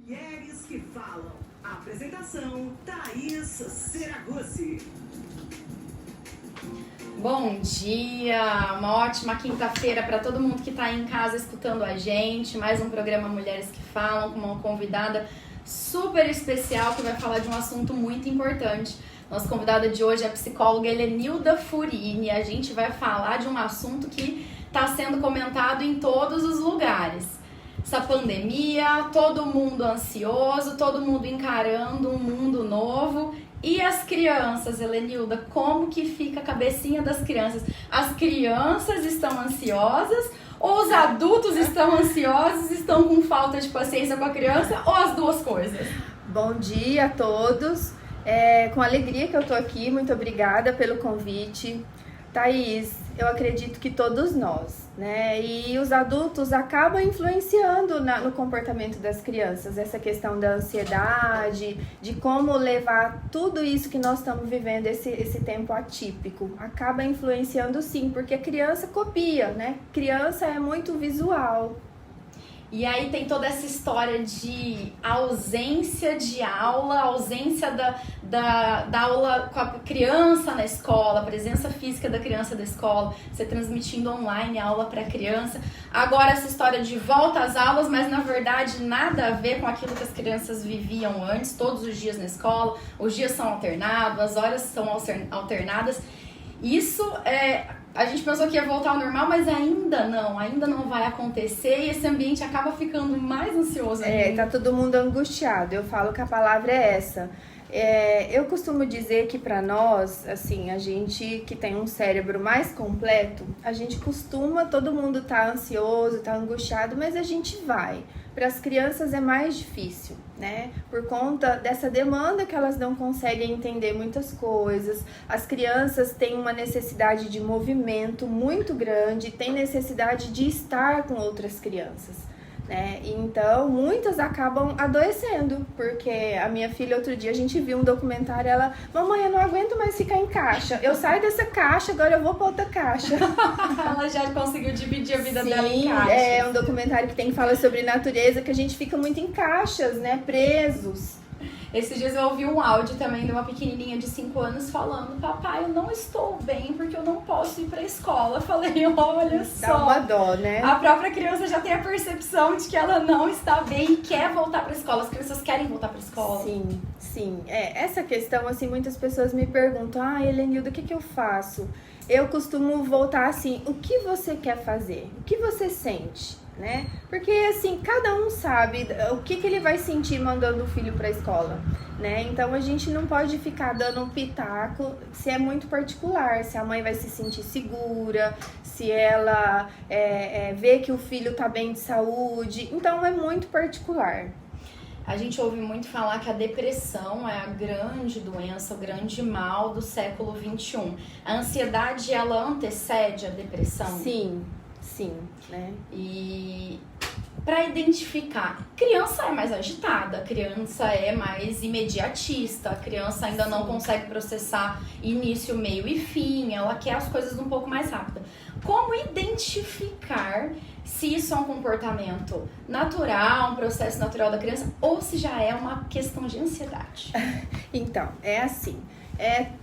Mulheres que falam. Apresentação: Thaís Seragucci. Bom dia, uma ótima quinta-feira para todo mundo que está aí em casa escutando a gente. Mais um programa Mulheres que Falam com uma convidada super especial que vai falar de um assunto muito importante. Nossa convidada de hoje é a psicóloga Helenilda Furini. A gente vai falar de um assunto que está sendo comentado em todos os lugares. Essa pandemia, todo mundo ansioso, todo mundo encarando um mundo novo. E as crianças, Helenilda, como que fica a cabecinha das crianças? As crianças estão ansiosas ou os adultos estão ansiosos, estão com falta de paciência com a criança ou as duas coisas? Bom dia a todos, com alegria que eu tô aqui, muito obrigada pelo convite. Thaís, eu acredito que todos nós, né? E os adultos acabam influenciando no comportamento das crianças, essa questão da ansiedade, de como levar tudo isso que nós estamos vivendo, esse tempo atípico, acaba influenciando sim, porque a criança copia, né? Criança é muito visual. E aí tem toda essa história de ausência de aula, ausência da aula com a criança na escola, a presença física da criança da escola, você transmitindo online a aula para a criança. Agora essa história de volta às aulas, mas na verdade nada a ver com aquilo que as crianças viviam antes, todos os dias na escola, os dias são alternados, as horas são alternadas. Isso a gente pensou que ia voltar ao normal, mas ainda não vai acontecer e esse ambiente acaba ficando mais ansioso ainda. Tá todo mundo angustiado, eu falo que a palavra é essa. Eu costumo dizer que para nós, assim, a gente que tem um cérebro mais completo, a gente costuma, todo mundo tá ansioso, tá angustiado, mas a gente vai. Para as crianças é mais difícil, né? Por conta dessa demanda que elas não conseguem entender muitas coisas. As crianças têm uma necessidade de movimento muito grande, têm necessidade de estar com outras crianças, né? Então, muitas acabam adoecendo, porque a minha filha, outro dia, a gente viu um documentário, ela, mamãe, eu não aguento mais ficar em caixa, eu saio dessa caixa, agora eu vou pra outra caixa. Ela já conseguiu dividir a vida dela em caixas. É um documentário que fala sobre natureza, que a gente fica muito em caixas, né, presos. Esses dias eu ouvi um áudio também de uma pequenininha de 5 anos falando: papai, eu não estou bem porque eu não posso ir pra escola. Eu falei, olha só. Dá uma dó, né? A própria criança já tem a percepção de que ela não está bem e quer voltar pra escola. As crianças querem voltar pra escola. Sim. Essa questão, assim, muitas pessoas me perguntam: Helenilda, o que eu faço? Eu costumo voltar assim: o que você quer fazer? O que você sente? Né? Porque assim, cada um sabe o que ele vai sentir mandando o filho para a escola, né? Então a gente não pode ficar dando um pitaco se é muito particular, se a mãe vai se sentir segura, se ela vê que o filho tá bem de saúde, então é muito particular. A gente ouve muito falar que a depressão é a grande doença, o grande mal do século XXI. A ansiedade, ela antecede a depressão? Sim, né? E para identificar, criança é mais agitada, criança é mais imediatista, a criança ainda não consegue processar início, meio e fim, ela quer as coisas um pouco mais rápido. Como identificar se isso é um comportamento natural, um processo natural da criança, ou se já é uma questão de ansiedade? Então, é assim.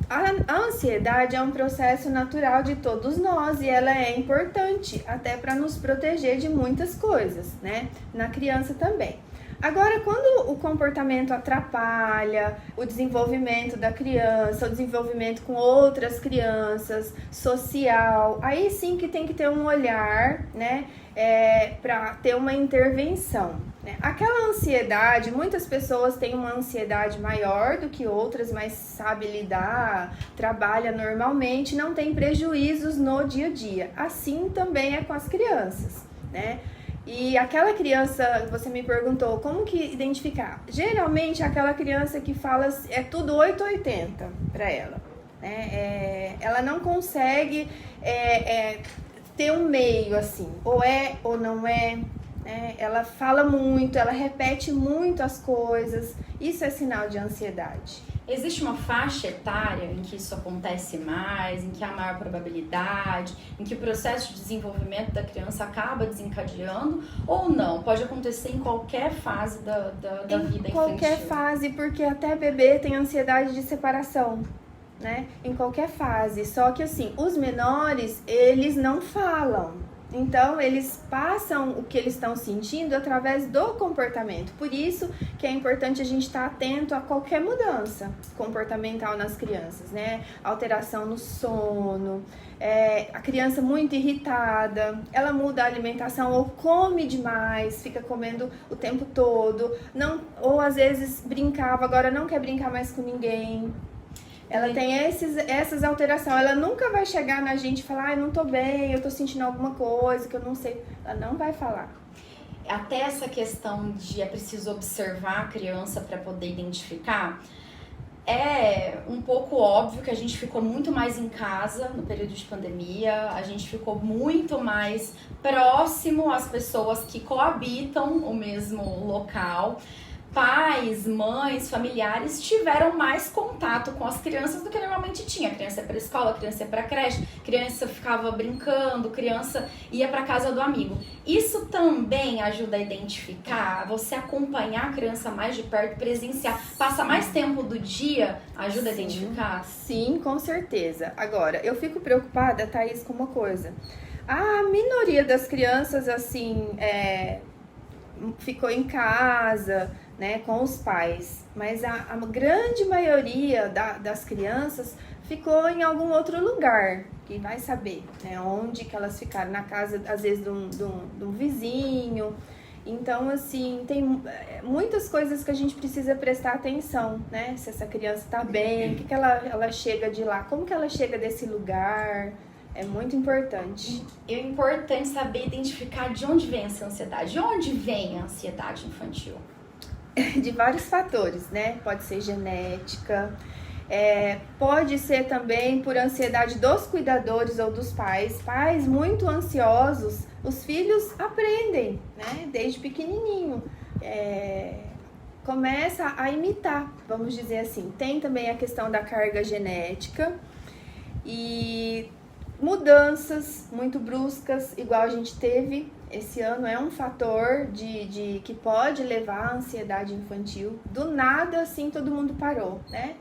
A ansiedade é um processo natural de todos nós e ela é importante até para nos proteger de muitas coisas, né? Na criança também. Agora, quando o comportamento atrapalha o desenvolvimento da criança, o desenvolvimento com outras crianças, social, aí sim que tem que ter um olhar, né, para ter uma intervenção, né? Aquela ansiedade, muitas pessoas têm uma ansiedade maior do que outras, mas sabe lidar, trabalha normalmente, não tem prejuízos no dia a dia. Assim também é com as crianças, né? E aquela criança, você me perguntou, como que identificar? Geralmente, aquela criança que fala, é tudo 880 para ela, né? Ela não consegue ter um meio, assim, ou é ou não é, né? Ela fala muito, ela repete muito as coisas, isso é sinal de ansiedade. Existe uma faixa etária em que isso acontece mais, em que há maior probabilidade, em que o processo de desenvolvimento da criança acaba desencadeando, ou não? Pode acontecer em qualquer fase da vida infantil? Em qualquer fase, porque até bebê tem ansiedade de separação, né? Em qualquer fase. Só que assim, os menores, eles não falam. Então, eles passam o que eles estão sentindo através do comportamento. Por isso que é importante a gente estar atento a qualquer mudança comportamental nas crianças, né? Alteração no sono, a criança muito irritada, ela muda a alimentação ou come demais, fica comendo o tempo todo, não, ou às vezes brincava, agora não quer brincar mais com ninguém. Ela tem essas alterações. Ela nunca vai chegar na gente e falar, não tô bem, eu tô sentindo alguma coisa que eu não sei. Ela não vai falar. Até essa questão de é preciso observar a criança para poder identificar, é um pouco óbvio que a gente ficou muito mais em casa no período de pandemia, a gente ficou muito mais próximo às pessoas que coabitam o mesmo local. Pais, mães, familiares tiveram mais contato com as crianças do que normalmente tinha. A criança ia para a escola, a criança ia para a creche, a criança ficava brincando, a criança ia para casa do amigo. Isso também ajuda a identificar, você acompanhar a criança mais de perto, presenciar, passa mais tempo do dia, ajuda a identificar? Sim, com certeza. Agora, eu fico preocupada, Thaís, com uma coisa. A minoria das crianças, assim, ficou em casa, né, com os pais, mas a grande maioria das crianças ficou em algum outro lugar, que vai saber, né, onde que elas ficaram, na casa, às vezes, de um vizinho. Então, assim, tem muitas coisas que a gente precisa prestar atenção, né, se essa criança tá bem, o que ela chega de lá, como que ela chega desse lugar. É muito importante. É importante saber identificar de onde vem essa ansiedade. De onde vem a ansiedade infantil? De vários fatores, né? Pode ser genética, pode ser também por ansiedade dos cuidadores ou dos pais. Pais muito ansiosos, os filhos aprendem, né? Desde pequenininho. Começa a imitar, vamos dizer assim. Tem também a questão da carga genética e mudanças muito bruscas, igual a gente teve esse ano, é um fator que pode levar à ansiedade infantil. Do nada, assim, todo mundo parou, né?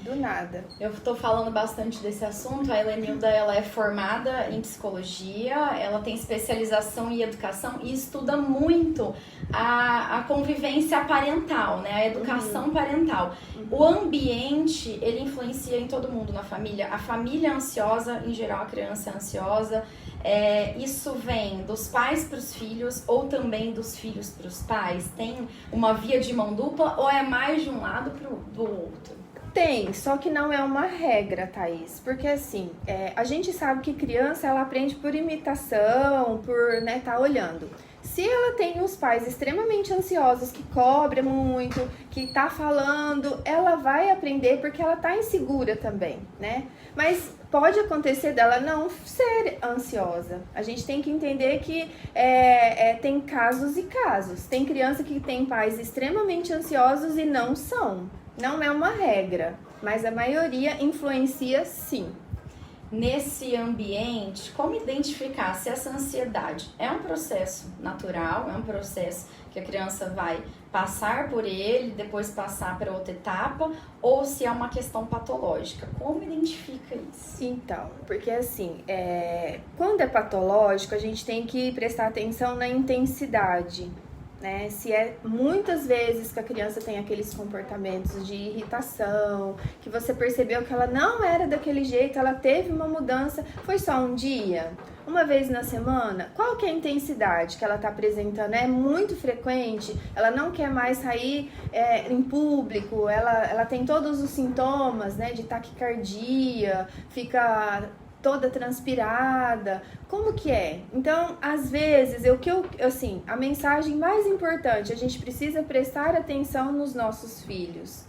Do nada. Eu tô falando bastante desse assunto. A Helenilda, ela é formada em psicologia, ela tem especialização em educação e estuda muito a convivência parental, né? A educação parental. O ambiente, ele influencia em todo mundo na família. A família é ansiosa, em geral a criança é ansiosa. Isso vem dos pais para os filhos ou também dos filhos para os pais? Tem uma via de mão dupla ou é mais de um lado do outro? Tem, só que não é uma regra, Thaís, porque assim, a gente sabe que criança, ela aprende por imitação, por, né, tá olhando. Se ela tem os pais extremamente ansiosos, que cobram muito, que tá falando, ela vai aprender porque ela tá insegura também, né? Mas pode acontecer dela não ser ansiosa. A gente tem que entender que tem casos e casos. Tem criança que tem pais extremamente ansiosos e não são. Não é uma regra, mas a maioria influencia sim. Nesse ambiente, como identificar se essa ansiedade é um processo natural, é um processo que a criança vai passar por ele, depois passar para outra etapa, ou se é uma questão patológica? Como identifica isso? Então, porque assim, quando é patológico, a gente tem que prestar atenção na intensidade. Né? Se muitas vezes que a criança tem aqueles comportamentos de irritação, que você percebeu que ela não era daquele jeito, ela teve uma mudança, foi só um dia? Uma vez na semana? Qual que é a intensidade que ela está apresentando? É muito frequente? Ela não quer mais sair em público? Ela tem todos os sintomas, né, de taquicardia, fica toda transpirada, como que é? Então, às vezes, a mensagem mais importante, a gente precisa prestar atenção nos nossos filhos.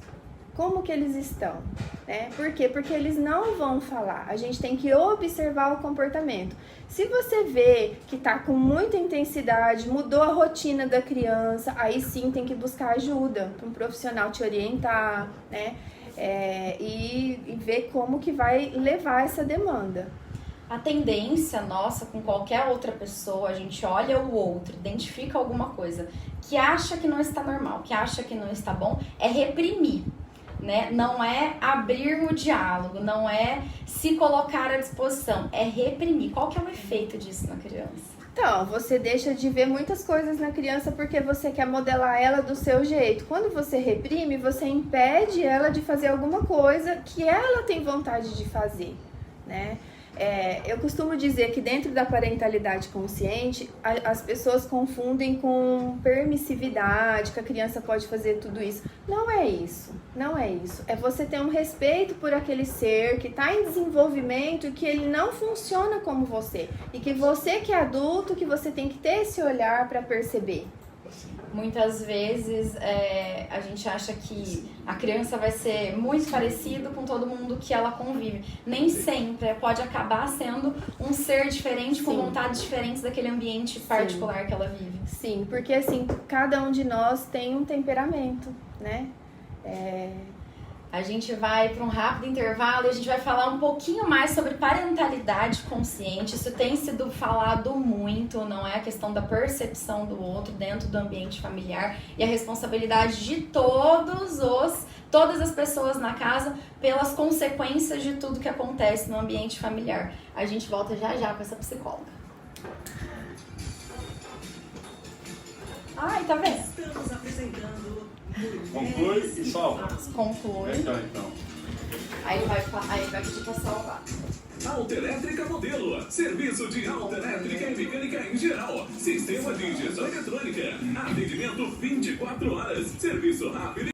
como que eles estão, né? Por quê? Porque eles não vão falar, a gente tem que observar o comportamento. Se você vê que tá com muita intensidade, mudou a rotina da criança, aí sim tem que buscar ajuda para um profissional te orientar, né? E ver como que vai levar essa demanda. A tendência nossa com qualquer outra pessoa, a gente olha o outro, identifica alguma coisa que acha que não está normal, que acha que não está bom, é reprimir, né? Não é abrir o diálogo, não é se colocar à disposição, é reprimir. Qual que é o efeito disso na criança? Então, você deixa de ver muitas coisas na criança porque você quer modelar ela do seu jeito. Quando você reprime, você impede ela de fazer alguma coisa que ela tem vontade de fazer, né? Eu costumo dizer que dentro da parentalidade consciente, as pessoas confundem com permissividade, que a criança pode fazer tudo isso. Não é isso, não é isso. É você ter um respeito por aquele ser que está em desenvolvimento e que ele não funciona como você. E que você que é adulto, que você tem que ter esse olhar para perceber. Muitas vezes a gente acha que a criança vai ser muito parecido com todo mundo que ela convive. Nem sempre, pode acabar sendo um ser diferente, com vontades diferentes daquele ambiente particular que ela vive. Sim, porque assim, cada um de nós tem um temperamento, né? A gente vai para um rápido intervalo e a gente vai falar um pouquinho mais sobre parentalidade consciente. Isso tem sido falado muito, não é? A questão da percepção do outro dentro do ambiente familiar e a responsabilidade de todas as pessoas na casa pelas consequências de tudo que acontece no ambiente familiar. A gente volta já com essa psicóloga. Ai, tá vendo? Estamos apresentando Conclui e salva. Conclui. Então. Aí vai pedir pra salvar. Autoelétrica Modelo. Serviço de autoelétrica e mecânica em geral. Sistema de injeção eletrônica. Atendimento 24 horas. Serviço rápido.